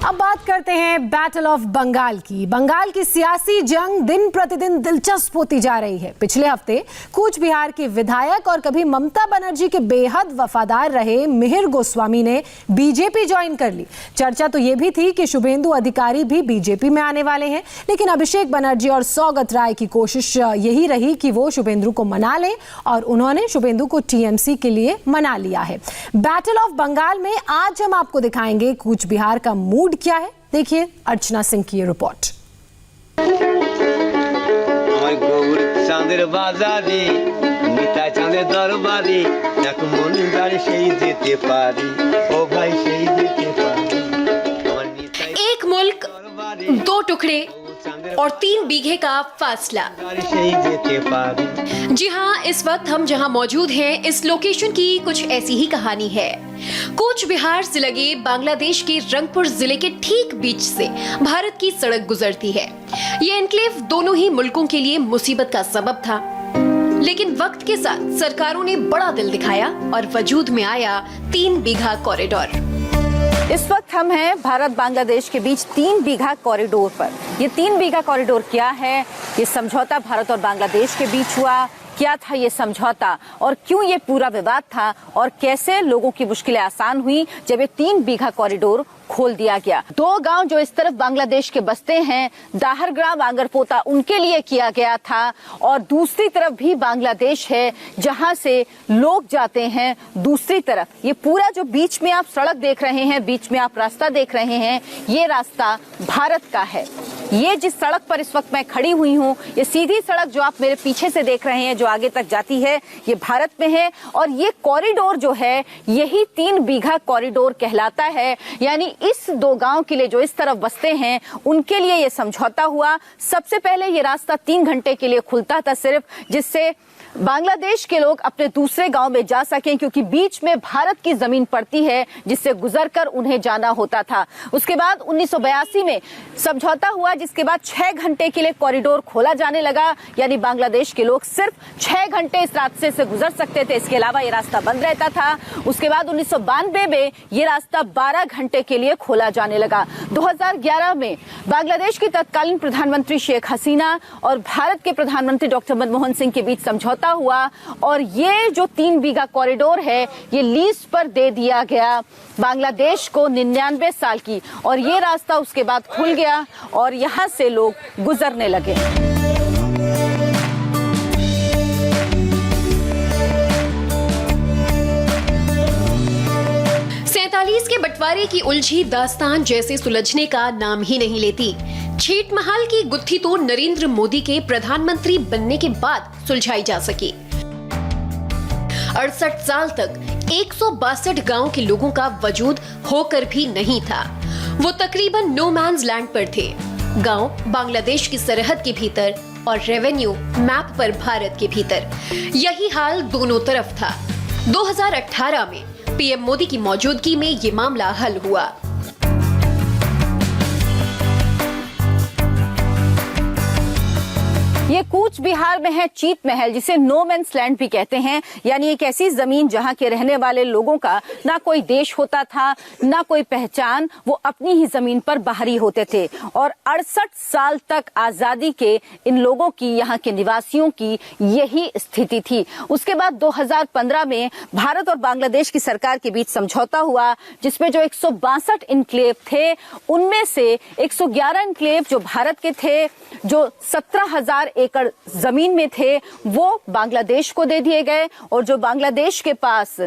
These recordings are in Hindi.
अब बात करते हैं बैटल ऑफ बंगाल की। बंगाल की सियासी जंग दिन प्रतिदिन दिलचस्प होती जा रही है। पिछले हफ्ते कूच बिहार के विधायक और कभी ममता बनर्जी के बेहद वफादार रहे मिहिर गोस्वामी ने बीजेपी ज्वाइन कर ली। चर्चा तो ये भी थी कि शुभेंदु अधिकारी भी बीजेपी में आने वाले हैं, लेकिन अभिषेक बनर्जी और सौगत राय की कोशिश यही रही कि वो शुभेंदु को मना लें और उन्होंने शुभेंदु को टीएमसी के लिए मना लिया है। बैटल ऑफ बंगाल में आज हम आपको दिखाएंगे कूच बिहार का मूड क्या है। देखिए अर्चना सिंह की ये रिपोर्ट। एक मुल्क, दो टुकड़े और 3 बीघे का फासला। जी हाँ, इस वक्त हम जहाँ मौजूद हैं इस लोकेशन की कुछ ऐसी ही कहानी है। कूच बिहार से लगे बांग्लादेश के रंगपुर जिले के ठीक बीच से भारत की सड़क गुजरती है। ये एन्क्लेव दोनों ही मुल्कों के लिए मुसीबत का सबब था, लेकिन वक्त के साथ सरकारों ने बड़ा दिल दिखाया और वजूद में आया 3 बीघा कॉरिडोर। इस वक्त हम हैं भारत बांग्लादेश के बीच 3 बीघा कॉरिडोर पर। ये 3 बीघा कॉरिडोर क्या है? ये समझौता भारत और बांग्लादेश के बीच हुआ। क्या था ये समझौता और क्यों ये पूरा विवाद था और कैसे लोगों की मुश्किलें आसान हुई जब ये 3 बीघा कॉरिडोर खोल दिया गया। 2 गांव जो इस तरफ बांग्लादेश के बसते हैं, दाहरग्राम आंगरपोता, उनके लिए किया गया था और दूसरी तरफ भी बांग्लादेश है जहां से लोग जाते हैं दूसरी तरफ। ये पूरा जो बीच में आप सड़क देख रहे हैं, बीच में आप रास्ता देख रहे हैं, ये रास्ता भारत का है। ये जिस सड़क पर इस वक्त मैं खड़ी हुई हूँ, ये सीधी सड़क जो आप मेरे पीछे से देख रहे हैं जो आगे तक जाती है, ये भारत में है और ये कॉरिडोर जो है यही 3 बीघा कॉरिडोर कहलाता है। यानी इस 2 गांव के लिए जो इस तरफ बसते हैं उनके लिए ये समझौता हुआ। सबसे पहले ये रास्ता 3 घंटे के लिए खुलता था सिर्फ, जिससे बांग्लादेश के लोग अपने दूसरे गांव में जा सकें, क्योंकि बीच में भारत की जमीन पड़ती है जिससे गुजरकर उन्हें जाना होता था। उसके बाद 1982 में समझौता हुआ, जिसके बाद 6 घंटे के लिए कॉरिडोर खोला जाने लगा। यानी बांग्लादेश के लोग सिर्फ 6 घंटे इस रास्ते से गुजर सकते थे, इसके अलावा ये रास्ता बंद रहता था। उसके बाद 1992 में ये रास्ता 12 घंटे के लिए खोला जाने लगा। 2011 में बांग्लादेश की तत्कालीन प्रधानमंत्री शेख हसीना और भारत के प्रधानमंत्री डॉक्टर मनमोहन सिंह के बीच समझौता हुआ और ये जो 3 बीघा कॉरिडोर है ये लीज पर दे दिया गया बांग्लादेश को 99 साल की, और ये रास्ता उसके बाद खुल गया और यहां से लोग गुजरने लगे। 47 के बंटवारे की उलझी दास्तान जैसे सुलझने का नाम ही नहीं लेती। छीटमहल की गुत्थी तो नरेंद्र मोदी के प्रधानमंत्री बनने के बाद सुलझाई जा सकी। 68 साल तक 162 गांव के लोगों का वजूद होकर भी नहीं था। वो तकरीबन नो मैन्स लैंड पर थे। गांव बांग्लादेश की सरहद के भीतर और रेवेन्यू मैप पर भारत के भीतर। यही हाल दोनों तरफ था। 2018 में पीएम मोदी की मौजूदगी में ये मामला हल हुआ। ये कूच बिहार में है चीत महल, जिसे नो मैन्स लैंड भी कहते हैं। यानी एक ऐसी जमीन जहां के रहने वाले लोगों का ना कोई देश होता था, ना कोई पहचान, वो अपनी ही जमीन पर बाहरी होते थे। और 68 साल तक आजादी के इन लोगों की, यहाँ के निवासियों की यही स्थिति थी। उसके बाद 2015 में भारत और बांग्लादेश की सरकार के बीच समझौता हुआ, जिसमें जो 162 इनक्लेव थे उनमें से 111 इनक्लेव जो भारत के थे, जो 17,000 एकड़ जमीन में थे, वो बांग्लादेश को दे दिए गए। और जो बांग्लादेश के पास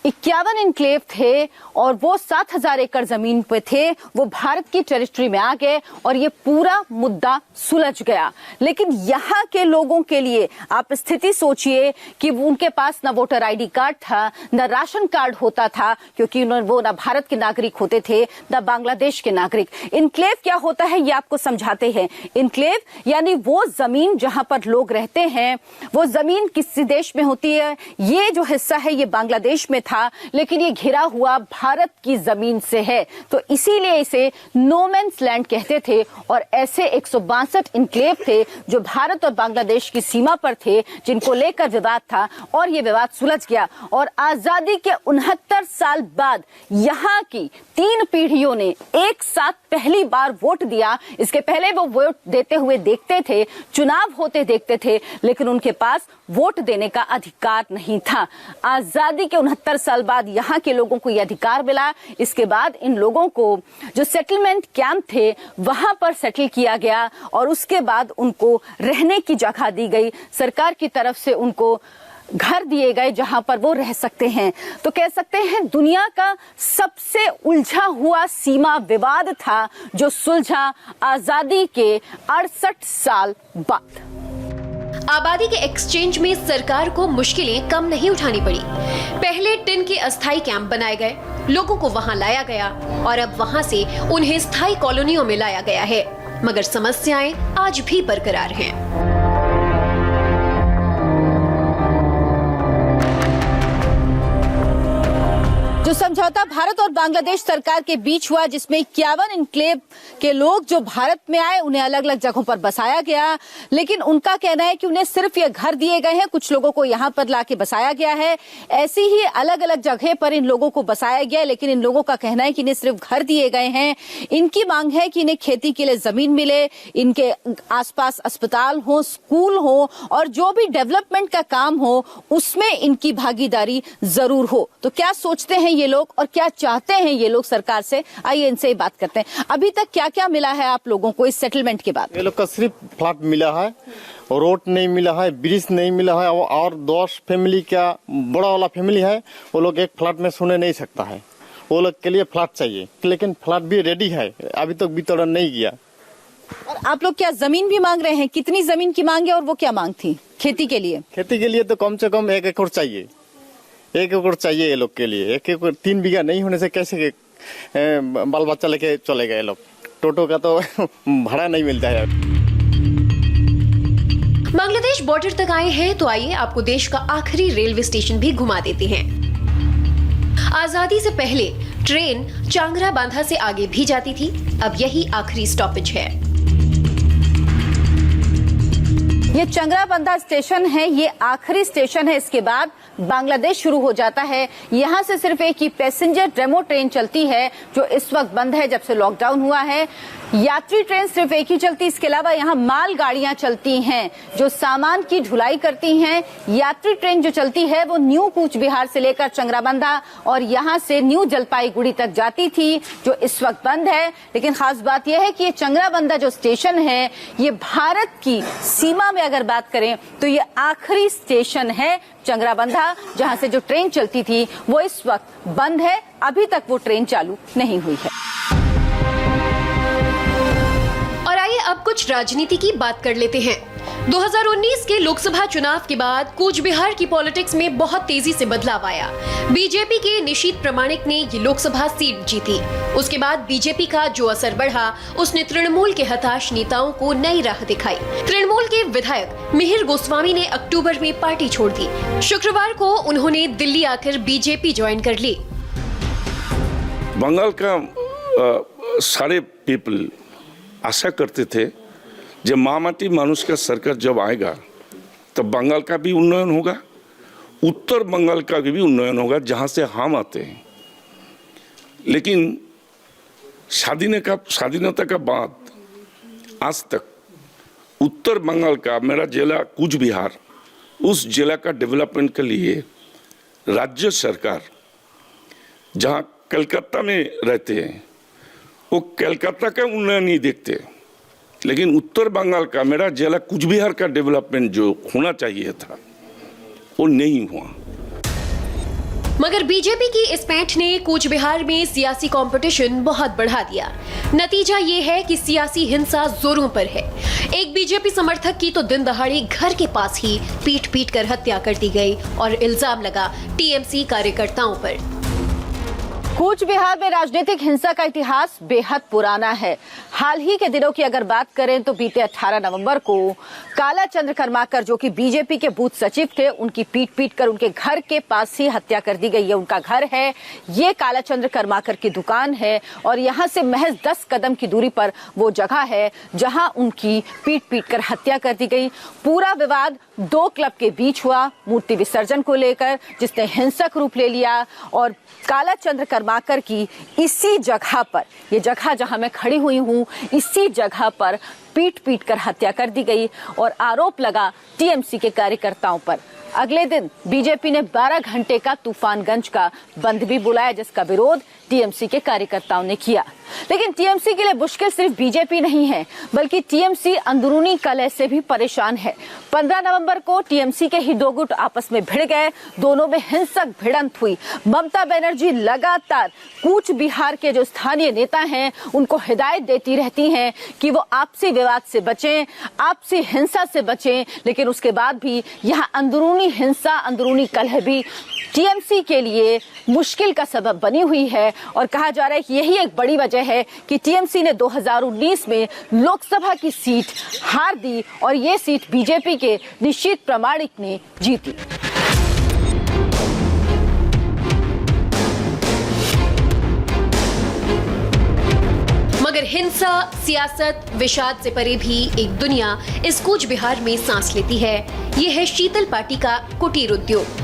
51 इनक्लेव थे और वो 7,000 एकड़ जमीन पे थे, वो भारत की टेरिटरी में आ गए और ये पूरा मुद्दा सुलझ गया। लेकिन यहाँ के लोगों के लिए आप स्थिति सोचिए कि उनके पास ना वोटर आईडी कार्ड था, ना राशन कार्ड होता था, क्योंकि वो ना भारत के नागरिक होते थे, ना बांग्लादेश के नागरिक। इनक्लेव क्या होता है ये आपको समझाते हैं। इनक्लेव यानी वो जमीन जहां पर लोग रहते हैं, वो जमीन किसी देश में होती है। ये जो हिस्सा है ये बांग्लादेश में था था, लेकिन ये घिरा हुआ भारत की जमीन से है, तो इसीलिए इसे नो मैन्स लैंड कहते थे। और ऐसे 162 इनक्लेव थे जो भारत और बांग्लादेश की सीमा पर थे, जिनको लेकर विवाद था और ये विवाद सुलझ गया। और आजादी के 69 साल बाद यहाँ की 3 पीढ़ियों ने एक साथ पहली बार वोट दिया। इसके पहले वो वोट देते हुए देखते थे, चुनाव होते देखते थे, लेकिन उनके पास वोट देने का अधिकार नहीं था। आजादी के 69 साल बाद यहाँ के लोगों को यह अधिकार मिला। इसके बाद इन लोगों को जो सेटलमेंट कैंप थे वहां पर सेटल किया गया और उसके बाद उनको रहने की जगह दी गई। सरकार की तरफ से उनको घर दिए गए जहां पर वो रह सकते हैं। तो कह सकते हैं दुनिया का सबसे उलझा हुआ सीमा विवाद था जो सुलझा आजादी के 68 साल बाद। आबादी के एक्सचेंज में सरकार को मुश्किलें कम नहीं उठानी पड़ी। पहले टिन के अस्थायी कैंप बनाए गए, लोगों को वहां लाया गया और अब वहां से उन्हें स्थायी कॉलोनियों में लाया गया है, मगर समस्याएं आज भी बरकरार हैं। जो समझौता भारत और बांग्लादेश सरकार के बीच हुआ, जिसमें 51 इनक्लेव के लोग जो भारत में आए उन्हें अलग अलग जगहों पर बसाया गया, लेकिन उनका कहना है कि उन्हें सिर्फ ये घर दिए गए हैं, कुछ लोगों को यहाँ पर लाके बसाया गया है। ऐसी ही अलग अलग जगह पर इन लोगों को बसाया गया, लेकिन इन लोगों का कहना है कि इन्हें सिर्फ घर दिए गए हैं। इनकी मांग है कि इन्हें खेती के लिए जमीन मिले, इनके आसपास अस्पताल हो, स्कूल हो और जो भी डेवलपमेंट का काम हो उसमें इनकी भागीदारी जरूर हो। तो क्या सोचते हैं ये लोग और क्या चाहते हैं ये लोग सरकार से, आइए इनसे ही बात करते हैं। अभी तक क्या क्या मिला है आप लोगों को इस सेटलमेंट के बाद? ये लोग का सिर्फ फ्लैट मिला है, रोड नहीं मिला है, ब्रिज नहीं मिला है और 10 फैमिली का बड़ा वाला फैमिली है, वो लोग एक फ्लैट में सोने नहीं सकता है, वो लोग के लिए फ्लैट चाहिए, लेकिन फ्लैट भी रेडी है, अभी तक वितरण नहीं किया। और आप लोग क्या जमीन भी मांग रहे हैं? कितनी जमीन की मांग है और वो क्या मांग थी खेती के लिए? खेती के लिए तो कम से कम 1 एकड़ चाहिए, 1 एकड़ चाहिए ये लोग के लिए। 1 एकड़ 3 बीघा नहीं होने से कैसे बाल बच्चा लेके चले गए लोग, टोटो का तो भाड़ा नहीं मिलता है। बांग्लादेश बॉर्डर तक आए हैं तो आइए आपको देश का आखिरी रेलवे स्टेशन भी घुमा देते हैं। आजादी से पहले ट्रेन चांगरा बांधा से आगे भी जाती थी, अब यही आखिरी स्टॉपेज है। ये चंगराबंधा स्टेशन है, ये आखिरी स्टेशन है। इसके बाद बांग्लादेश शुरू हो जाता है। यहाँ से सिर्फ एक ही पैसेंजर डेमो ट्रेन चलती है जो इस वक्त बंद है जब से लॉकडाउन हुआ है। यात्री ट्रेन सिर्फ एक ही चलती, इसके अलावा यहाँ माल गाड़ियां चलती हैं जो सामान की ढुलाई करती हैं। यात्री ट्रेन जो चलती है वो न्यू कूच बिहार से लेकर चंगराबंधा और यहाँ से न्यू जलपाईगुड़ी तक जाती थी, जो इस वक्त बंद है। लेकिन खास बात यह है कि ये चंगराबंधा जो स्टेशन है ये भारत की सीमा में अगर बात करें तो ये आखिरी स्टेशन है चंगराबंधा, जहां से जो ट्रेन चलती थी वो इस वक्त बंद है, अभी तक वो ट्रेन चालू नहीं हुई है। और आइए अब कुछ राजनीति की बात कर लेते हैं। 2019 के लोकसभा चुनाव के बाद कूच बिहार की पॉलिटिक्स में बहुत तेजी से बदलाव आया। बीजेपी के निशीथ प्रामाणिक ने ये लोकसभा सीट जीती। उसके बाद बीजेपी का जो असर बढ़ा उसने तृणमूल के हताश नेताओं को नई राह दिखाई। तृणमूल के विधायक मिहिर गोस्वामी ने अक्टूबर में पार्टी छोड़ दी। शुक्रवार को उन्होंने दिल्ली आकर बीजेपी ज्वाइन कर ली। बंगाल का सारे पीपल आशा करते थे जब मामाटी मानुष का सरकार जब आएगा तब बंगाल का भी उन्नयन होगा, उत्तर बंगाल का भी उन्नयन होगा जहां से हम आते हैं। लेकिन स्वाधीनता का बाद आज तक उत्तर बंगाल का मेरा जिला कूच बिहार, उस जिला का डेवलपमेंट के लिए राज्य सरकार जहां कलकत्ता में रहते हैं वो कलकत्ता का उन्नयन नहीं देखते, लेकिन उत्तर बंगाल का मेरा जिला कूच बिहार का डेवलपमेंट जो होना चाहिए था वो नहीं हुआ। मगर बीजेपी की इस पैठ ने कूच बिहार में सियासी कंपटीशन बहुत बढ़ा दिया। नतीजा ये है कि सियासी हिंसा जोरों पर है। एक बीजेपी समर्थक की तो दिन दहाड़े घर के पास ही पीट कर हत्या कर दी गई और इल्जाम लगा टीएमसी कार्यकर्ताओं पर। कूच बिहार में राजनीतिक हिंसा का इतिहास बेहद पुराना है। हाल ही के दिनों की अगर बात करें तो बीते 18 नवंबर को काला चंद्र कर्माकर, जो कि बीजेपी के बूथ सचिव थे, उनकी पीट कर उनके घर के पास ही हत्या कर दी गई। ये उनका घर है, ये काला चंद्र कर्माकर की दुकान है और यहाँ से महज 10 कदम की दूरी पर वो जगह है जहाँ उनकी पीट कर हत्या कर दी गई। पूरा विवाद 2 क्लब के बीच हुआ मूर्ति विसर्जन को लेकर, जिसने हिंसक रूप ले लिया और काला चंद्र कर्माकर की इसी जगह पर, ये जगह जहां मैं खड़ी हुई हूं, इसी जगह पर पीट कर हत्या कर दी गई और आरोप लगा टीएमसी के कार्यकर्ताओं पर। अगले दिन बीजेपी ने 12 घंटे का तूफानगंज का बंद भी बुलाया, जिसका विरोध टीएमसी के कार्यकर्ताओं ने किया। लेकिन टीएमसी के लिए मुश्किल सिर्फ बीजेपी नहीं है, बल्कि टीएमसी अंदरूनी कलह से भी परेशान है। 15 नवंबर को टीएमसी के ही 2 गुट आपस में भिड़ गए, दोनों में हिंसक भिड़ंत हुई। ममता बनर्जी लगातार कूच बिहार के जो स्थानीय नेता हैं उनको हिदायत देती रहती हैं कि वो आपसी विवाद से बचें, आपसी हिंसा से बचें, लेकिन उसके बाद भी यहाँ अंदरूनी हिंसा, अंदरूनी कलह भी टीएमसी के लिए मुश्किल का सबब बनी हुई है। और कहा जा रहा है कि यही एक बड़ी वजह है कि टीएमसी ने 2019 में लोकसभा की सीट हार दी और ये सीट बीजेपी के निश्चित प्रामाणिक ने जीती। मगर हिंसा, सियासत, विषाद से परे भी एक दुनिया इस कूच बिहार में सांस लेती है। ये है शीतल पार्टी का कुटीर उद्योग।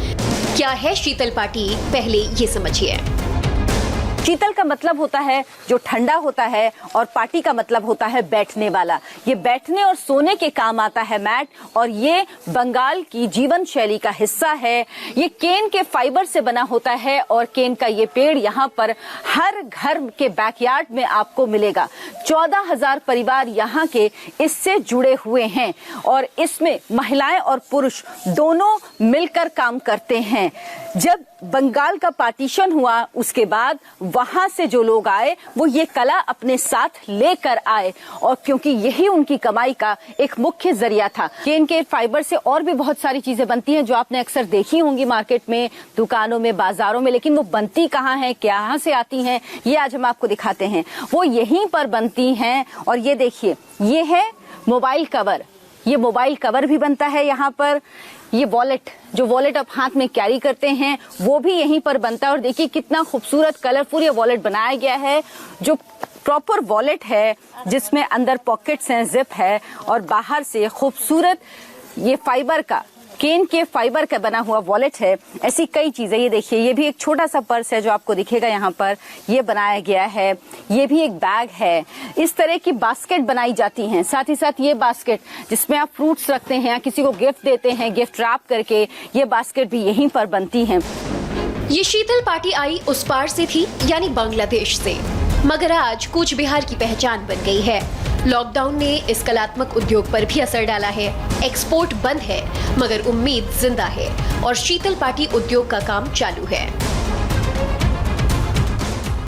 क्या है शीतल पार्टी, पहले ये समझिए। शीतल का मतलब होता है जो ठंडा होता है और पार्टी का मतलब होता है बैठने वाला। ये बैठने और सोने के काम आता है मैट, और ये बंगाल की जीवन शैली का हिस्सा है। ये केन के फाइबर से बना होता है और केन का ये पेड़ यहाँ पर हर घर के बैकयार्ड में आपको मिलेगा। 14,000 परिवार यहाँ के इससे जुड़े हुए हैं और इसमें महिलाएं और पुरुष दोनों मिलकर काम करते हैं। जब बंगाल का पार्टीशन हुआ उसके बाद वहां से जो लोग आए वो ये कला अपने साथ लेकर आए, और क्योंकि यही उनकी कमाई का एक मुख्य जरिया था। केन के फाइबर से और भी बहुत सारी चीजें बनती हैं जो आपने अक्सर देखी होंगी मार्केट में, दुकानों में, बाजारों में, लेकिन वो बनती कहाँ हैं, कहाँ से आती हैं, ये आज हम आपको दिखाते हैं। वो यहीं पर बनती हैं। और ये देखिए, ये है मोबाइल कवर। ये मोबाइल कवर भी बनता है यहाँ पर। ये वॉलेट, जो वॉलेट आप हाथ में कैरी करते हैं, वो भी यहीं पर बनता है। और देखिए कितना खूबसूरत कलरफुल ये वॉलेट बनाया गया है, जो प्रॉपर वॉलेट है जिसमें अंदर पॉकेट्स हैं, जिप है और बाहर से खूबसूरत ये फाइबर का, केन के फाइबर का बना हुआ वॉलेट है। ऐसी कई चीजें, ये देखिए, ये भी एक छोटा सा पर्स है जो आपको दिखेगा यहाँ पर, ये बनाया गया है। ये भी एक बैग है। इस तरह की बास्केट बनाई जाती हैं। साथ ही साथ ये बास्केट जिसमें आप फ्रूट्स रखते हैं या किसी को गिफ्ट देते हैं, गिफ्ट रैप करके, ये बास्केट भी यहीं पर बनती हैं। ये शीतल पार्टी आई उस पार से थी, यानी बांग्लादेश से, मगर आज कूच बिहार की पहचान बन गई है। लॉकडाउन ने इस कलात्मक उद्योग पर भी असर डाला है। एक्सपोर्ट बंद है, मगर उम्मीद जिंदा है और शीतल पार्टी उद्योग का काम चालू है।